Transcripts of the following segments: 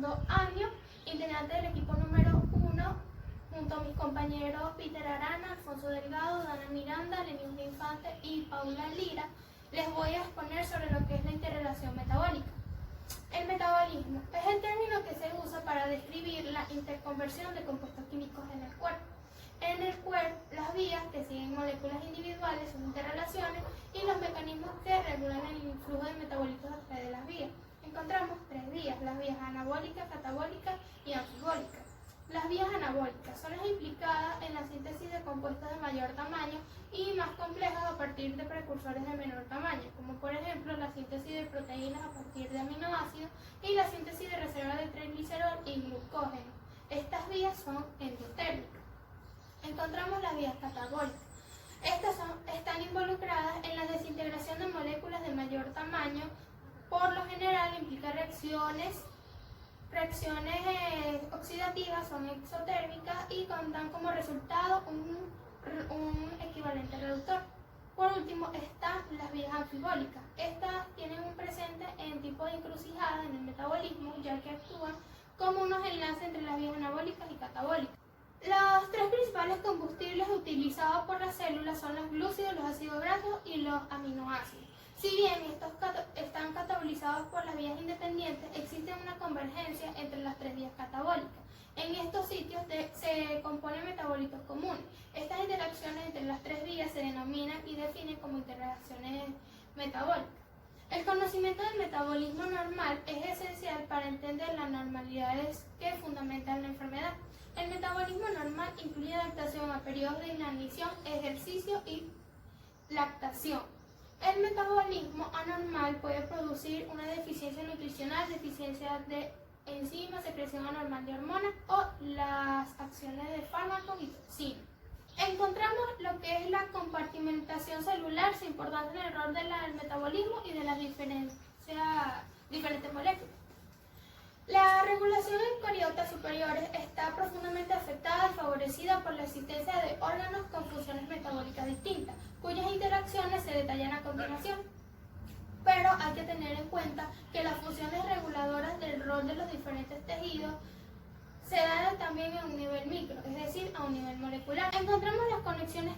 segundo año, integrante del equipo número 1, junto a mis compañeros Peter Arana, Alfonso Delgado, Dana Miranda, Lenius de Infante y Paula Lira. Les voy a exponer sobre lo que es la interrelación metabólica. El metabolismo es el término que se usa para describir la interconversión de compuestos químicos en el cuerpo. En el cuerpo, las vías que siguen moléculas individuales son interrelaciones y los mecanismos que regulan el flujo de metabolitos a través de las vías. Encontramos tres vías: las vías anabólicas, catabólicas y anfibólicas. Las vías anabólicas son las implicadas en la síntesis de compuestos de mayor tamaño y más complejos a partir de precursores de menor tamaño, como por ejemplo la síntesis de proteínas a partir de aminoácidos y la síntesis de reservas de triglicerol y glucógeno. Estas vías son endotérmicas. Encontramos las vías catabólicas. Estas están involucradas en la desintegración de moléculas de mayor tamaño. Por lo general implica reacciones oxidativas, son exotérmicas y dan como resultado un equivalente reductor. Por último están las vías anfibólicas. Estas tienen un presente en tipo de encrucijada en el metabolismo, ya que actúan como unos enlaces entre las vías anabólicas y catabólicas. Los tres principales combustibles utilizados por las células son los glúcidos, los ácidos grasos y los aminoácidos. Si bien estos están catabolizados por las vías independientes, existe una convergencia entre las tres vías catabólicas. En estos sitios se componen metabolitos comunes. Estas interacciones entre las tres vías se denominan y definen como interacciones metabólicas. El conocimiento del metabolismo normal es esencial para entender las normalidades que fundamentan la enfermedad. El metabolismo normal incluye adaptación a periodos de inanición, ejercicio y lactación. El metabolismo anormal puede producir una deficiencia nutricional, deficiencia de enzimas, secreción anormal de hormonas o las acciones de fármacos y toxinas. Encontramos lo que es la compartimentación celular, su importancia en el rol del metabolismo y de las diferentes moléculas. La regulación eucariotas superiores está profundamente afectada y favorecida por la existencia de órganos con funciones metabólicas distintas, cuyas interacciones se detallan a continuación. Pero hay que tener en cuenta que las funciones reguladoras del rol de los diferentes tejidos se dan también a un nivel micro, es decir, a un nivel molecular. Encontramos las conexiones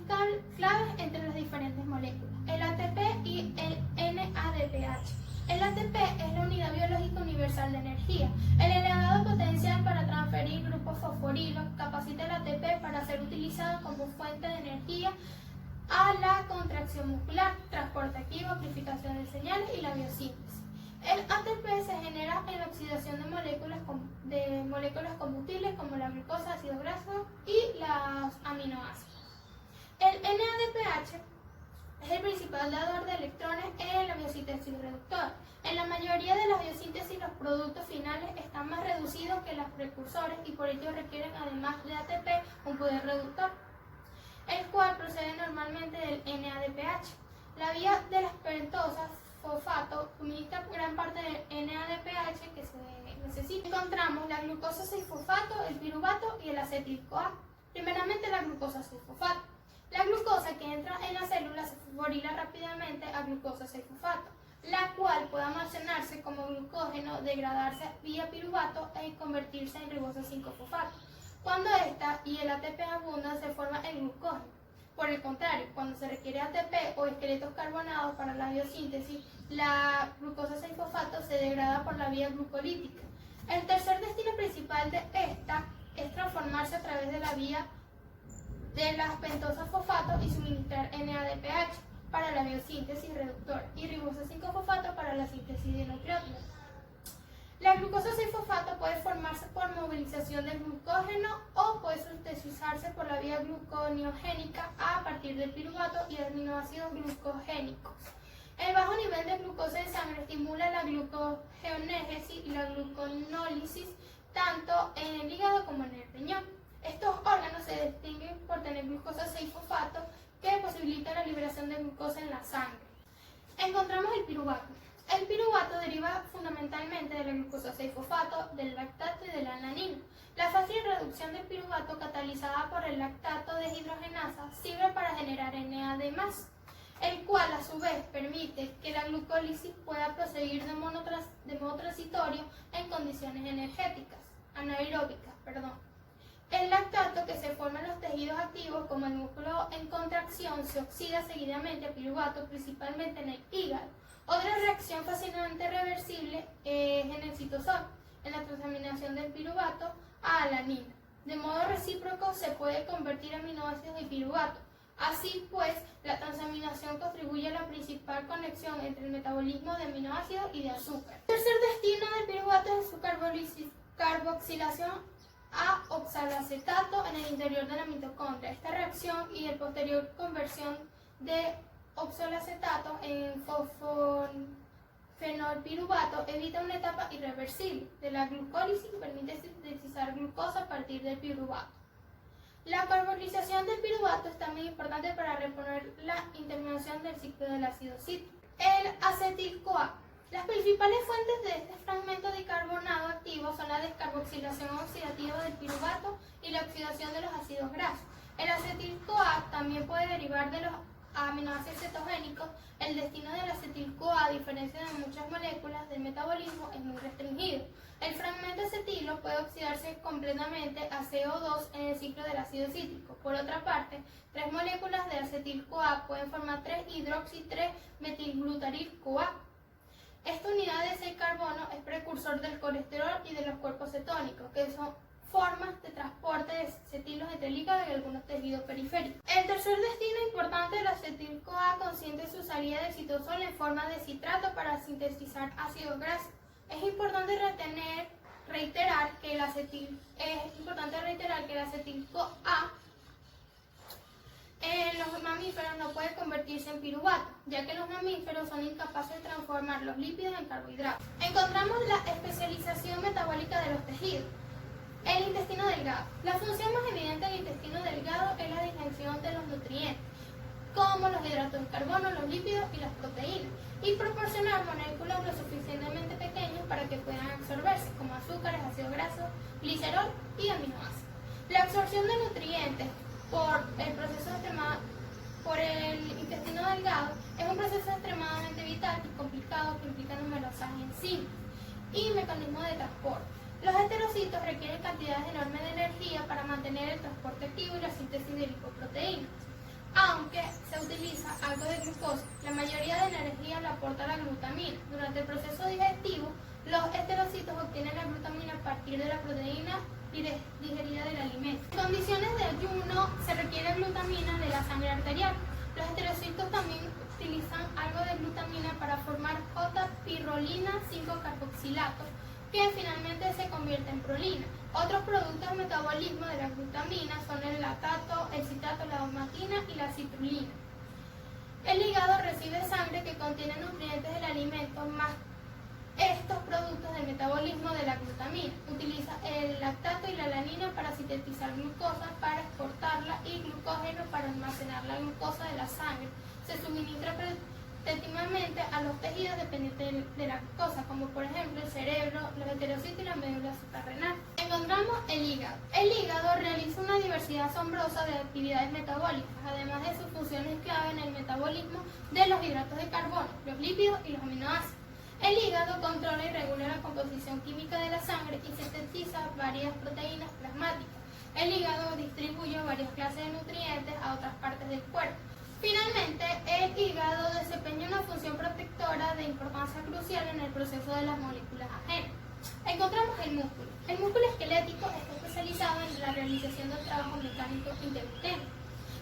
claves entre las diferentes moléculas, el ATP y el NADPH. El ATP es la unidad biológica universal de energía. El elevado potencial para transferir grupos fosforilos capacita el ATP para ser utilizado como fuente de energía a la contracción muscular, transporte activo, amplificación de señales y la biosíntesis. El ATP se genera en la oxidación de moléculas combustibles como la glucosa, ácidos grasos y los aminoácidos. El NADPH es el principal dador de electrones en la biosíntesis reductor. En la mayoría de las biosíntesis los productos finales están más reducidos que los precursores y por ello requieren además de ATP un poder reductor, el cual procede normalmente del NADPH. La vía de las pentosas fosfato suministra gran parte del NADPH que se necesita. Encontramos la glucosa 6-fosfato, el piruvato y el acetil-CoA. Primeramente la glucosa 6-fosfato. La glucosa que entra en la célula se fosforila rápidamente a glucosa 6-fosfato, la cual puede almacenarse como glucógeno, degradarse vía piruvato e convertirse en ribosa 5-fosfato. Cuando esta y el ATP abundan, se forma el glucógeno. Por el contrario, cuando se requiere ATP o esqueletos carbonados para la biosíntesis, la glucosa 6-fosfato se degrada por la vía glucolítica. El tercer destino principal de esta es transformarse a través de la vía de las pentosas fosfato y suministrar NADPH para la biosíntesis reductor y ribosa 5-fosfato para la síntesis de nucleótidos. La glucosa 6-fosfato puede formarse por movilización del glucógeno o puede sintetizarse por la vía gluconeogénica a partir del piruvato y aminoácidos glucogénicos. El bajo nivel de glucosa en sangre estimula la glucogeonégesis y la gluconólisis tanto en el hígado como en el riñón. Estos órganos se distinguen por tener glucosa 6-fosfato que posibilita la liberación de glucosa en la sangre. Encontramos el piruvato. El piruvato deriva fundamentalmente de la glucosa 6-fosfato, del lactato y de la alanina. La fácil reducción del piruvato catalizada por el lactato deshidrogenasa sirve para generar NAD+. el cual a su vez permite que la glucólisis pueda proseguir de modo transitorio en condiciones anaeróbicas. El lactato que se forma en los tejidos activos, como el músculo en contracción, se oxida seguidamente a piruvato, principalmente en el hígado. Otra reacción fácilmente reversible es en el citosol, en la transaminación del piruvato a alanina. De modo recíproco se puede convertir aminoácidos en piruvato. Así pues, la transaminación contribuye a la principal conexión entre el metabolismo de aminoácidos y de azúcar. El tercer destino del piruvato es su carboxilación a oxalacetato en el interior de la mitocondria. Esta reacción y el posterior conversión de oxalacetato en fosfenolpiruvato evita una etapa irreversible de la glucólisis y permite sintetizar glucosa a partir del piruvato. La carbonización del piruvato es también importante para reponer la interminación del ciclo del ácido cítrico. El acetil-CoA. Las principales fuentes de este fragmento de carbonado activo son la descarboxilación oxidativa del piruvato y la oxidación de los ácidos grasos. El acetil-CoA también puede derivar de los aminoácidos cetogénicos. El destino del acetil-CoA, a diferencia de muchas moléculas del metabolismo, es muy restringido. El fragmento acetilo puede oxidarse completamente a CO2 en el ciclo del ácido cítrico. Por otra parte, 3 moléculas de acetil-CoA pueden formar 3-hidroxi-3-metilglutaril-CoA. Esta unidad de 6 carbono es precursor del colesterol y de los cuerpos cetónicos, que son formas de transporte de acetilos entre el hígado y algunos tejidos periféricos. El tercer destino importante del acetil-CoA consiste en su salida del citosol en forma de citrato para sintetizar ácidos grasos. Es importante reiterar que el acetil-CoA en los mamíferos no puede convertirse en piruvato, ya que los mamíferos son incapaces de transformar los lípidos en carbohidratos. Encontramos la especialización metabólica de los tejidos. El intestino delgado. La función más evidente del intestino delgado es la digestión de los nutrientes, como los hidratos de carbono, los lípidos y las proteínas, y proporcionar moléculas lo suficientemente pequeñas para que puedan absorberse, como azúcares, ácidos grasos, glicerol y aminoácidos. La absorción de nutrientes por el intestino delgado es un proceso extremadamente vital y complicado que implica numerosas enzimas y mecanismos de transporte. Los heterocitos requieren cantidades enormes de energía para mantener el transporte activo y la síntesis de lipoproteínas. Aunque se utiliza algo de glucosa, la mayoría de la energía la aporta la glutamina. Durante el proceso digestivo, los heterocitos obtienen la glutamina a partir de la proteína digerida del alimento. En condiciones de ayuno se requiere glutamina de la sangre arterial. Los heterocitos también utilizan algo de glutamina para formar J-pirrolina 5-carboxilato, que finalmente se convierte en prolina. Otros productos del metabolismo de la glutamina son el lactato, el citrato, la domatina y la citrulina. El hígado recibe sangre que contiene nutrientes del alimento más estos productos del metabolismo de la glutamina. Utiliza el lactato y la alanina para sintetizar glucosa, para exportarla, y glucógeno para almacenar la glucosa de la sangre. Se suministra repetitivamente a los tejidos dependientes de la glucosa, como por ejemplo el cerebro, los heterocitos y la médula suprarrenal. Encontramos el hígado. El hígado realiza una diversidad asombrosa de actividades metabólicas, además de sus funciones clave en el metabolismo de los hidratos de carbono, los lípidos y los aminoácidos. El hígado controla y regula la composición química de la sangre y sintetiza varias proteínas plasmáticas. El hígado distribuye varias clases de nutrientes a otras partes del cuerpo. Finalmente, el hígado desempeña una función protectora de importancia crucial en el proceso de las moléculas ajenas. Encontramos el músculo. El músculo esquelético está especializado en la realización de trabajos mecánicos intermitentes.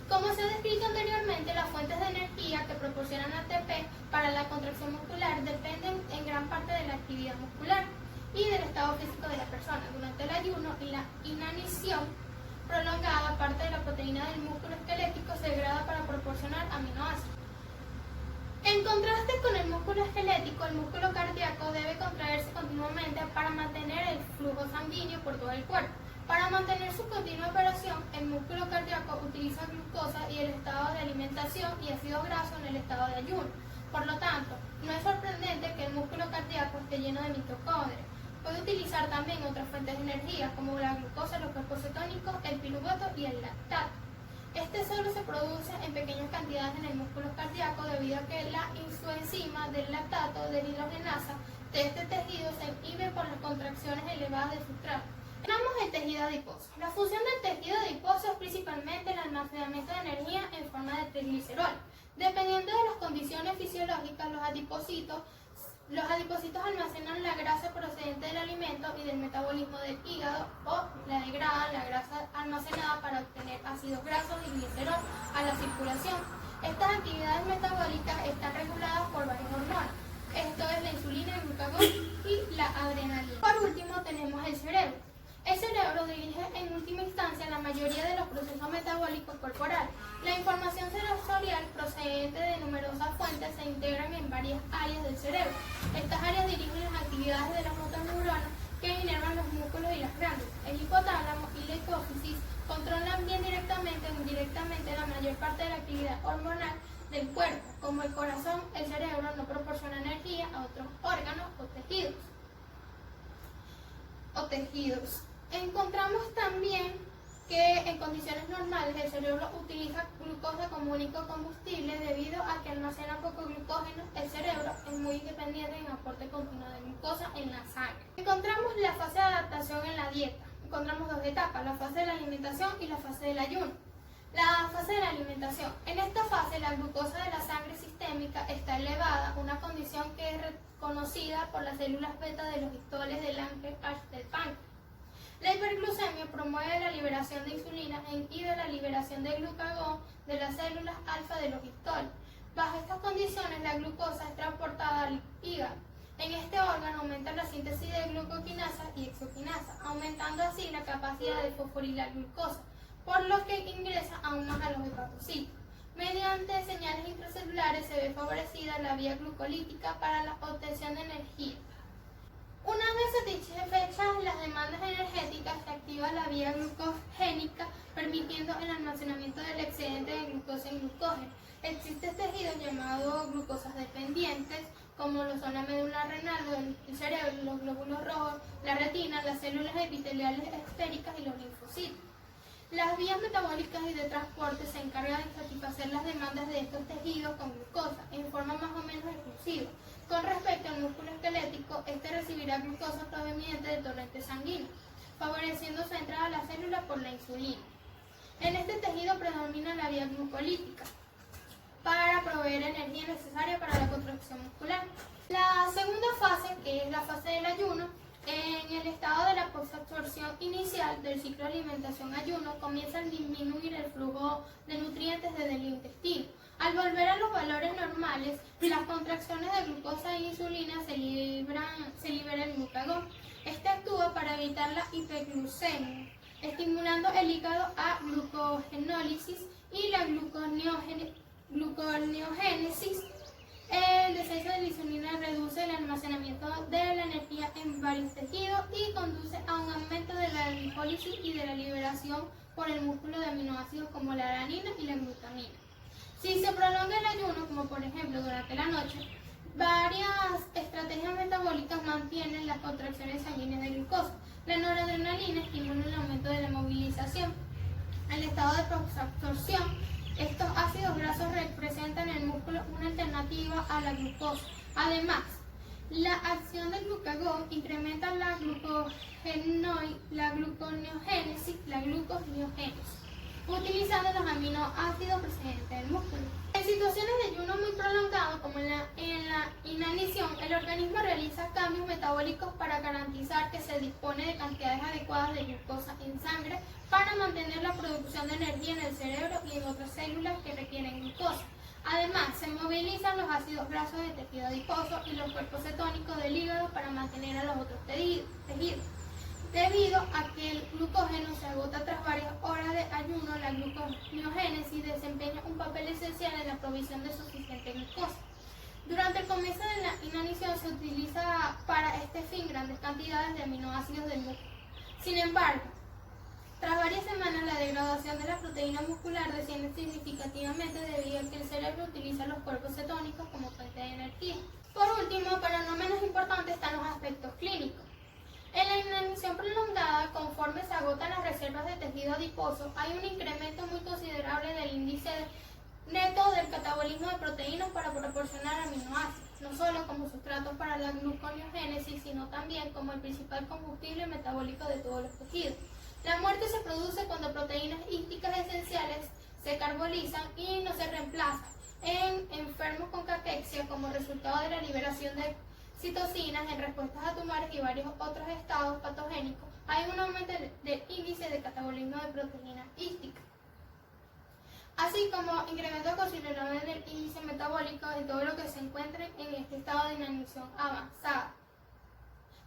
Como se ha descrito anteriormente, las fuentes de energía que proporcionan ATP para la contracción muscular dependen en gran parte de la actividad muscular y del estado físico de la persona. Durante el ayuno y la inanición prolongada, parte de la proteína del músculo esquelético se degrada para proporcionar aminoácidos. En contraste con el músculo esquelético, el músculo cardíaco debe contraerse continuamente para mantener el flujo sanguíneo por todo el cuerpo. Para mantener su continua operación, el músculo cardíaco utiliza glucosa y el estado de alimentación y ácido graso en el estado de ayuno. Por lo tanto, no es sorprendente que el músculo cardíaco esté lleno de mitocondrias. Puede utilizar también otras fuentes de energía, como la glucosa, los cuerpos cetónicos, el piruvato y el lactato. Este solo se produce en pequeñas cantidades en el músculo cardíaco debido a que la isoenzima del lactato deshidrogenasa de este tejido se inhibe por las contracciones elevadas del sustrato. Tenemos el tejido adiposo. La función del tejido adiposo es principalmente el almacenamiento de energía en forma de triglicerol. Dependiendo de las condiciones fisiológicas, los adipocitos almacenan la grasa procedente del alimento y del metabolismo del hígado o la degradan la grasa almacenada para obtener ácidos grasos y glicerol a la circulación. Estas actividades metabólicas están reguladas por varias hormonas. Esto es la insulina, el glucagón y la adrenalina. Por último tenemos el cerebro. El cerebro dirige en última instancia la mayoría de los procesos metabólicos corporales. La información sensorial procedente de numerosas fuentes se integran en varias áreas del cerebro. Estas áreas dirigen las actividades de las motoneuronas que inervan los músculos y las glándulas. El hipotálamo y la hipófisis controlan bien directamente o indirectamente la mayor parte de la actividad hormonal del cuerpo. Como el corazón, el cerebro no proporciona energía a otros órganos o tejidos. Encontramos también que en condiciones normales el cerebro utiliza glucosa como único combustible debido a que almacena poco glucógeno. El cerebro es muy dependiente en aporte continuo de glucosa en la sangre. Encontramos la fase de adaptación en la dieta. Encontramos dos etapas, la fase de la alimentación y la fase del ayuno. La fase de la alimentación. En esta fase la glucosa de la sangre sistémica está elevada, una condición que es reconocida por las células beta de los histones del Langerhans del páncreas. La hiperglucemia promueve la liberación de insulina e inhibe la liberación de glucagón de las células alfa de los histones. Bajo estas condiciones, la glucosa es transportada al hígado. En este órgano aumenta la síntesis de glucoquinasa y exoquinasa, aumentando así la capacidad de fosforilar glucosa, por lo que ingresa aún más a los hepatocitos. Mediante señales intracelulares se ve favorecida la vía glucolítica para la obtención de energía. Una vez satisfechas las demandas energéticas, se activa la vía glucogénica, permitiendo el almacenamiento del excedente de glucosa en glucógeno. Existen tejidos llamados glucosas dependientes, como lo son la médula renal, el cerebro, los glóbulos rojos, la retina, las células epiteliales esféricas y los linfocitos. Las vías metabólicas y de transporte se encargan de satisfacer las demandas de estos tejidos con glucosa en forma más o menos exclusiva. Con respecto al músculo esquelético, este recibirá glucosa proveniente del torrente sanguíneo, favoreciendo su entrada a la célula por la insulina. En este tejido predomina la vía glucolítica para proveer energía necesaria para la contracción muscular. La segunda fase, que es la fase del ayuno, en el estado de la posabsorción inicial del ciclo de alimentación-ayuno, comienza a disminuir el flujo de nutrientes desde el intestino. Al volver a los valores normales, las contracciones de glucosa e insulina se libera el glucagón. Este actúa para evitar la hiperglucemia, estimulando el hígado a glucogenólisis y la gluconeogénesis. El descenso de la insulina reduce el almacenamiento de la energía en varios tejidos y conduce a un aumento de la glicólisis y de la liberación por el músculo de aminoácidos como la alanina y la glutamina. Si se prolonga el ayuno, como por ejemplo durante la noche, varias estrategias metabólicas mantienen las contracciones sanguíneas de glucosa. La noradrenalina estimula el aumento de la movilización. El estado de posabsorción. Estos ácidos grasos representan en el músculo una alternativa a la glucosa. Además, la acción del glucagón incrementa la gluconeogénesis, utilizando los aminoácidos procedentes del músculo. En situaciones de ayuno muy prolongado, como en la inanición, el organismo realiza cambios metabólicos para garantizar que se dispone de cantidades adecuadas de glucosa en sangre para mantener la producción de energía en el cerebro y en otras células que requieren glucosa. Además, se movilizan los ácidos grasos del tejido adiposo y los cuerpos cetónicos del hígado para mantener a los otros tejidos. Debido a que el glucógeno se agota tras varias horas de ayuno, la gluconeogénesis desempeña un papel esencial en la provisión de suficiente glucosa. Durante el comienzo de la inanición se utiliza para este fin grandes cantidades de aminoácidos del músculo. Sin embargo, tras varias semanas la degradación de la proteína muscular desciende significativamente debido a que el cerebro utiliza los cuerpos cetónicos como fuente de energía. Por último, pero no menos importante, están los aspectos clínicos. En la inanición prolongada, conforme se agotan las reservas de tejido adiposo, hay un incremento muy considerable del índice neto del catabolismo de proteínas para proporcionar aminoácidos, no solo como sustrato para la gluconeogénesis, sino también como el principal combustible metabólico de todos los tejidos. La muerte se produce cuando proteínas hísticas esenciales se carbolizan y no se reemplazan. En enfermos con caquexia, como resultado de la liberación de citocinas en respuestas a tumores y varios otros estados patogénicos, hay un aumento del índice de catabolismo de proteínas hísticas, así como incremento considerable del índice metabólico de todo lo que se encuentre en este estado de inanición avanzada.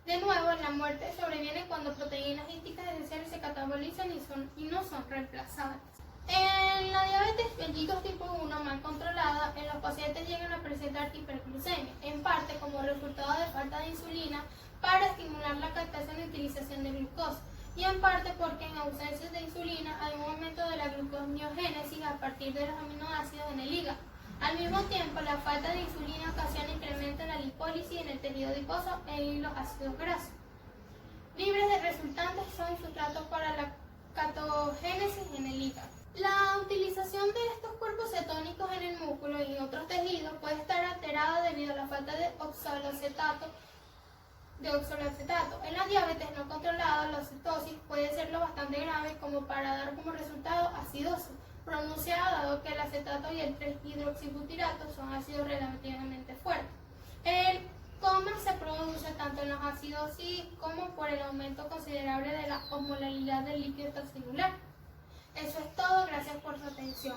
De nuevo, la muerte sobreviene cuando proteínas hísticas esenciales se catabolizan y no son reemplazadas. En la diabetes mellitus tipo 1 mal controlada, en los pacientes llegan a presentar hiperglucemia, en parte como resultado de falta de insulina para estimular la captación y utilización de glucosa, y en parte porque en ausencia de insulina hay un aumento de la gluconeogénesis a partir de los aminoácidos en el hígado. Al mismo tiempo, la falta de insulina ocasiona incremento en la lipólisis en el tejido adiposo y los ácidos grasos libres de resultantes son sustratos para la catogénesis en el hígado. La utilización de estos cuerpos cetónicos en el músculo y en otros tejidos puede estar alterada debido a la falta de oxalacetato. En la diabetes no controlada, la cetosis puede ser lo bastante grave como para dar como resultado acidosis pronunciada, dado que el acetato y el 3-hidroxibutirato son ácidos relativamente fuertes. El coma se produce tanto en la acidosis como por el aumento considerable de la osmolalidad del líquido extracelular. Eso es todo, gracias por su atención.